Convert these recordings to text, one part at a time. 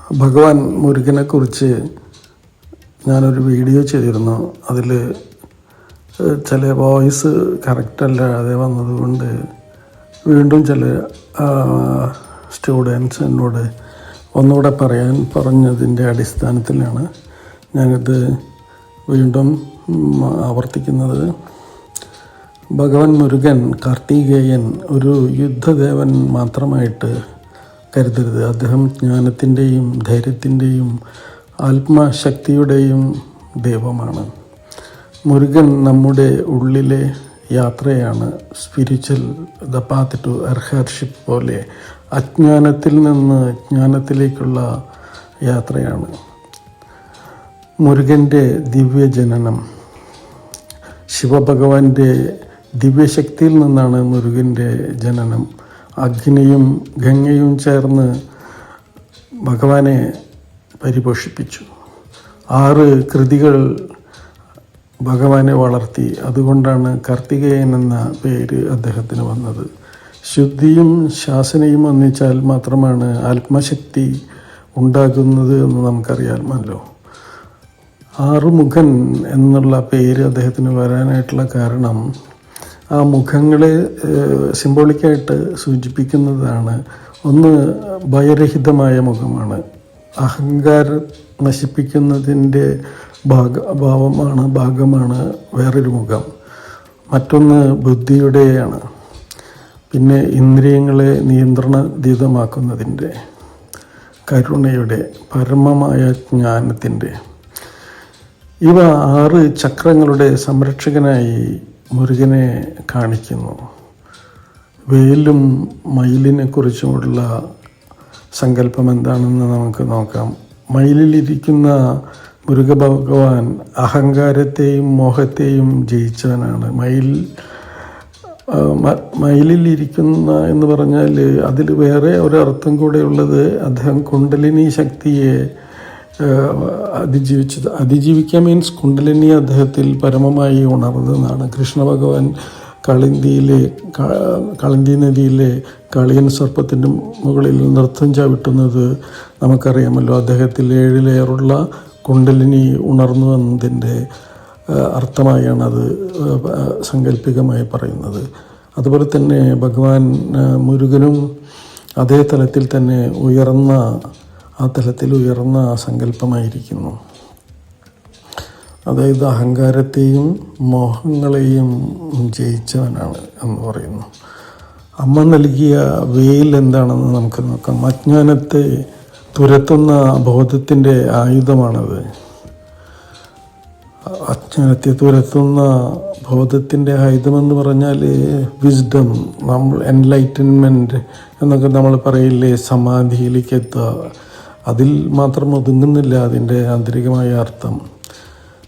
ഭഗവാൻ മുരുകനെക്കുറിച്ച് ഞാനൊരു വീഡിയോ ചെയ്തിരുന്നു. അതിൽ ചില വോയിസ് കറക്റ്റല്ലാതെ വന്നതുകൊണ്ട് വീണ്ടും ചില സ്റ്റുഡൻസ് എന്നോട് ഒന്നുകൂടെ പറഞ്ഞതിൻ്റെ അടിസ്ഥാനത്തിലാണ് ഞാനിത് വീണ്ടും ആവർത്തിക്കുന്നത്. ഭഗവാൻ മുരുകൻ കാർത്തികേയൻ ഒരു യുദ്ധദേവൻ മാത്രമായിട്ട് കരുതരുത്. അദ്ദേഹം ജ്ഞാനത്തിൻ്റെയും ധൈര്യത്തിൻ്റെയും ആത്മശക്തിയുടെയും ദൈവമാണ്. മുരുകൻ നമ്മുടെ ഉള്ളിലെ യാത്രയാണ്. സ്പിരിച്വൽ ദ പാത്ത് ടു അർഹർഷിപ്പ് പോലെ അജ്ഞാനത്തിൽ നിന്ന് ജ്ഞാനത്തിലേക്കുള്ള യാത്രയാണ് മുരുകൻ്റെ ദിവ്യജനനം. ശിവഭഗവാന്റെ ദിവ്യശക്തിയിൽ നിന്നാണ് മുരുകൻ്റെ ജനനം. അഗ്നിയും ഗംഗയും ചേർന്ന് ഭഗവാനെ പരിപോഷിപ്പിച്ചു. 6 കൃതികൾ ഭഗവാനെ വളർത്തി. അതുകൊണ്ടാണ് കാർത്തികേയൻ എന്ന പേര് അദ്ദേഹത്തിന് വന്നത്. ശുദ്ധിയും ശാസനയും ഒന്നിച്ചാൽ മാത്രമാണ് ആത്മശക്തി ഉണ്ടാകുന്നത് എന്ന് നമുക്കറിയാമല്ലോ. 6 മുഖൻ എന്നുള്ള പേര് അദ്ദേഹത്തിന് വരാനായിട്ടുള്ള കാരണം ആ മുഖങ്ങളെ സിംബോളിക്കായിട്ട് സൂചിപ്പിക്കുന്നതാണ്. ഒന്ന് ഭയരഹിതമായ മുഖമാണ്, അഹങ്കാരം നശിപ്പിക്കുന്നതിൻ്റെ ഭാഗമാണ് വേറൊരു മുഖം. മറ്റൊന്ന് ബുദ്ധിയുടെയാണ്, പിന്നെ ഇന്ദ്രിയങ്ങളെ നിയന്ത്രണാതീതമാക്കുന്നതിൻ്റെ, കരുണയുടെ, പരമമായ ജ്ഞാനത്തിൻ്റെ. ഇവ 6 ചക്രങ്ങളുടെ സംരക്ഷകനായി മുരുകനെ കാണിക്കുന്നു. വേലും മയിലിനെ കുറിച്ചുമുള്ള സങ്കല്പം എന്താണെന്ന് നമുക്ക് നോക്കാം. മയിലിലിരിക്കുന്ന മുരുക ഭഗവാൻ അഹങ്കാരത്തെയും മോഹത്തെയും ജയിച്ചവനാണ്. മയിലിലിരിക്കുന്ന എന്ന് പറഞ്ഞാൽ അതിൽ വേറെ ഒരർത്ഥം കൂടെ ഉള്ളത്, അദ്ദേഹം കുണ്ടലിനി ശക്തിയെ അതിജീവിക്കുക മീൻസ് കുണ്ടലിനി അദ്ദേഹത്തിൽ പരമമായി ഉണർന്നതാണ്. കൃഷ്ണ ഭഗവാൻ കളന്തി നദിയിലെ കാളിയൻ സർപ്പത്തിൻ്റെ മുകളിൽ നൃത്തം ചവിട്ടുന്നത് നമുക്കറിയാമല്ലോ. അദ്ദേഹത്തിൽ 7 ലെയറുള്ള കുണ്ടലിനി ഉണർന്നു എന്നതിൻ്റെ അർത്ഥമായാണ് അത് സങ്കല്പികമായി പറയുന്നത്. അതുപോലെ തന്നെ ഭഗവാൻ മുരുകനും അതേ തലത്തിൽ തന്നെ ഉയർന്ന സങ്കല്പമായിരിക്കുന്നു. അതായത് അഹങ്കാരത്തെയും മോഹങ്ങളെയും ജയിച്ചവനാണ് എന്ന് പറയുന്നു. അമ്മ നൽകിയ വേൽ എന്താണെന്ന് നമുക്ക് നോക്കാം. അജ്ഞാനത്തെ തുരത്തുന്ന ബോധത്തിൻ്റെ ആയുധമാണത്. അജ്ഞാനത്തെ തുരത്തുന്ന ബോധത്തിൻ്റെ ആയുധമെന്ന് പറഞ്ഞാൽ വിസ്ഡം, എൻലൈറ്റൻമെൻറ്റ് എന്നൊക്കെ നമ്മൾ പറയില്ലേ, സമാധിയിലേക്ക് എത്തുക. അതിൽ മാത്രം ഒതുങ്ങുന്നില്ല അതിൻ്റെ ആന്തരികമായ അർത്ഥം.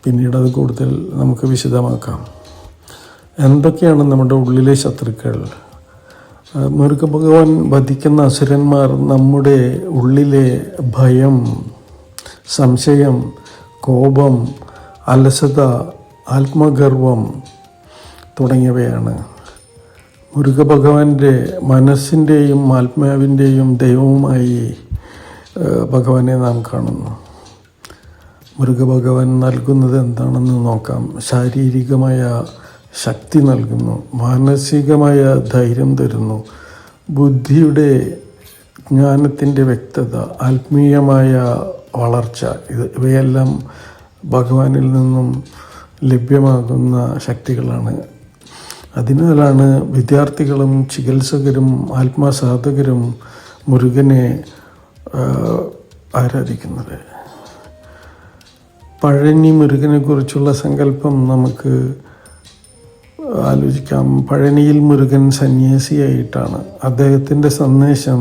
പിന്നീട് അത് കൂടുതൽ നമുക്ക് വിശദമാക്കാം. എന്തൊക്കെയാണ് നമ്മുടെ ഉള്ളിലെ ശത്രുക്കൾ? മുരുക ഭഗവാൻ വധിക്കുന്ന അസുരന്മാർ നമ്മുടെ ഉള്ളിലെ ഭയം, സംശയം, കോപം, അലസത, ആത്മഗർവം തുടങ്ങിയവയാണ്. മുരുക ഭഗവാന്റെ മനസ്സിൻ്റെയും ആത്മാവിൻ്റെയും ദൈവവുമായി ഭഗവാനെ നാം കാണുന്നു. മുരുക ഭഗവാൻ നൽകുന്നത് എന്താണെന്ന് നോക്കാം. ശാരീരികമായ ശക്തി നൽകുന്നു, മാനസികമായ ധൈര്യം തരുന്നു, ബുദ്ധിയുടെ ജ്ഞാനത്തിൻ്റെ വ്യക്തത, ആത്മീയമായ വളർച്ച, ഇവയെല്ലാം ഭഗവാനിൽ നിന്നും ലഭ്യമാകുന്ന ശക്തികളാണ്. അതിനാലാണ് വിദ്യാർത്ഥികളും ചികിത്സകരും ആത്മസാധകരും മുരുകനെ ആരാധിക്കുന്നത്. പഴനി മുരുകനെ കുറിച്ചുള്ള സങ്കല്പം നമുക്ക് ആലോചിക്കാം. പഴനിയിൽ മുരുകൻ സന്യാസിയായിട്ടാണ്. അദ്ദേഹത്തിൻ്റെ സന്ദേശം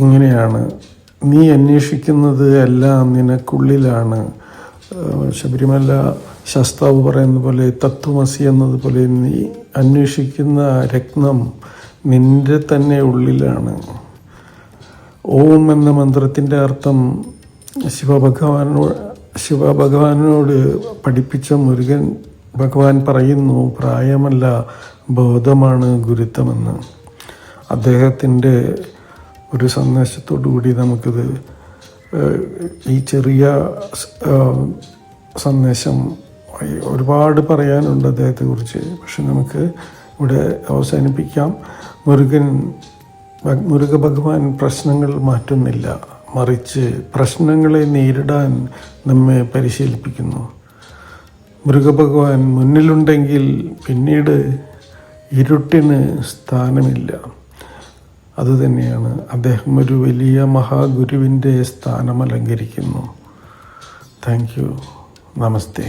ഇങ്ങനെയാണ്: നീ അന്വേഷിക്കുന്നത് എല്ലാം നിനക്കുള്ളിലാണ്. ശബരിമല ശാസ്താവ് പറയുന്ന പോലെ, തത്വമസി എന്നതുപോലെ, നീ അന്വേഷിക്കുന്ന രത്നം നിൻ്റെ തന്നെ ഉള്ളിലാണ്. ഓം എന്ന മന്ത്രത്തിൻ്റെ അർത്ഥം ശിവഭഗവാനോട് പഠിപ്പിച്ച മുരുകൻ ഭഗവാൻ പറയുന്നു, പ്രായമല്ല ബോധമാണ് ഗുരുത്വമെന്ന്. അദ്ദേഹത്തിൻ്റെ ഒരു സന്ദേശത്തോടു കൂടി നമുക്കിത് ഈ ചെറിയ സന്ദേശം ഒരുപാട് പറയാനുണ്ട് അദ്ദേഹത്തെക്കുറിച്ച്. പക്ഷെ നമുക്ക് ഇവിടെ അവസാനിപ്പിക്കാം. മുരുക ഭഗവാൻ പ്രശ്നങ്ങൾ മാറ്റുന്നില്ല, മറിച്ച് പ്രശ്നങ്ങളെ നേരിടാൻ നമ്മെ പരിശീലിപ്പിക്കുന്നു. മുരുക ഭഗവാൻ മുന്നിലുണ്ടെങ്കിൽ പിന്നീട് ഇരുട്ടിന് സ്ഥാനമില്ല. അതുതന്നെയാണ് അദ്ദേഹം ഒരു വലിയ മഹാഗുരുവിൻ്റെ സ്ഥാനം അലങ്കരിക്കുന്നു. Thank you. നമസ്തേ.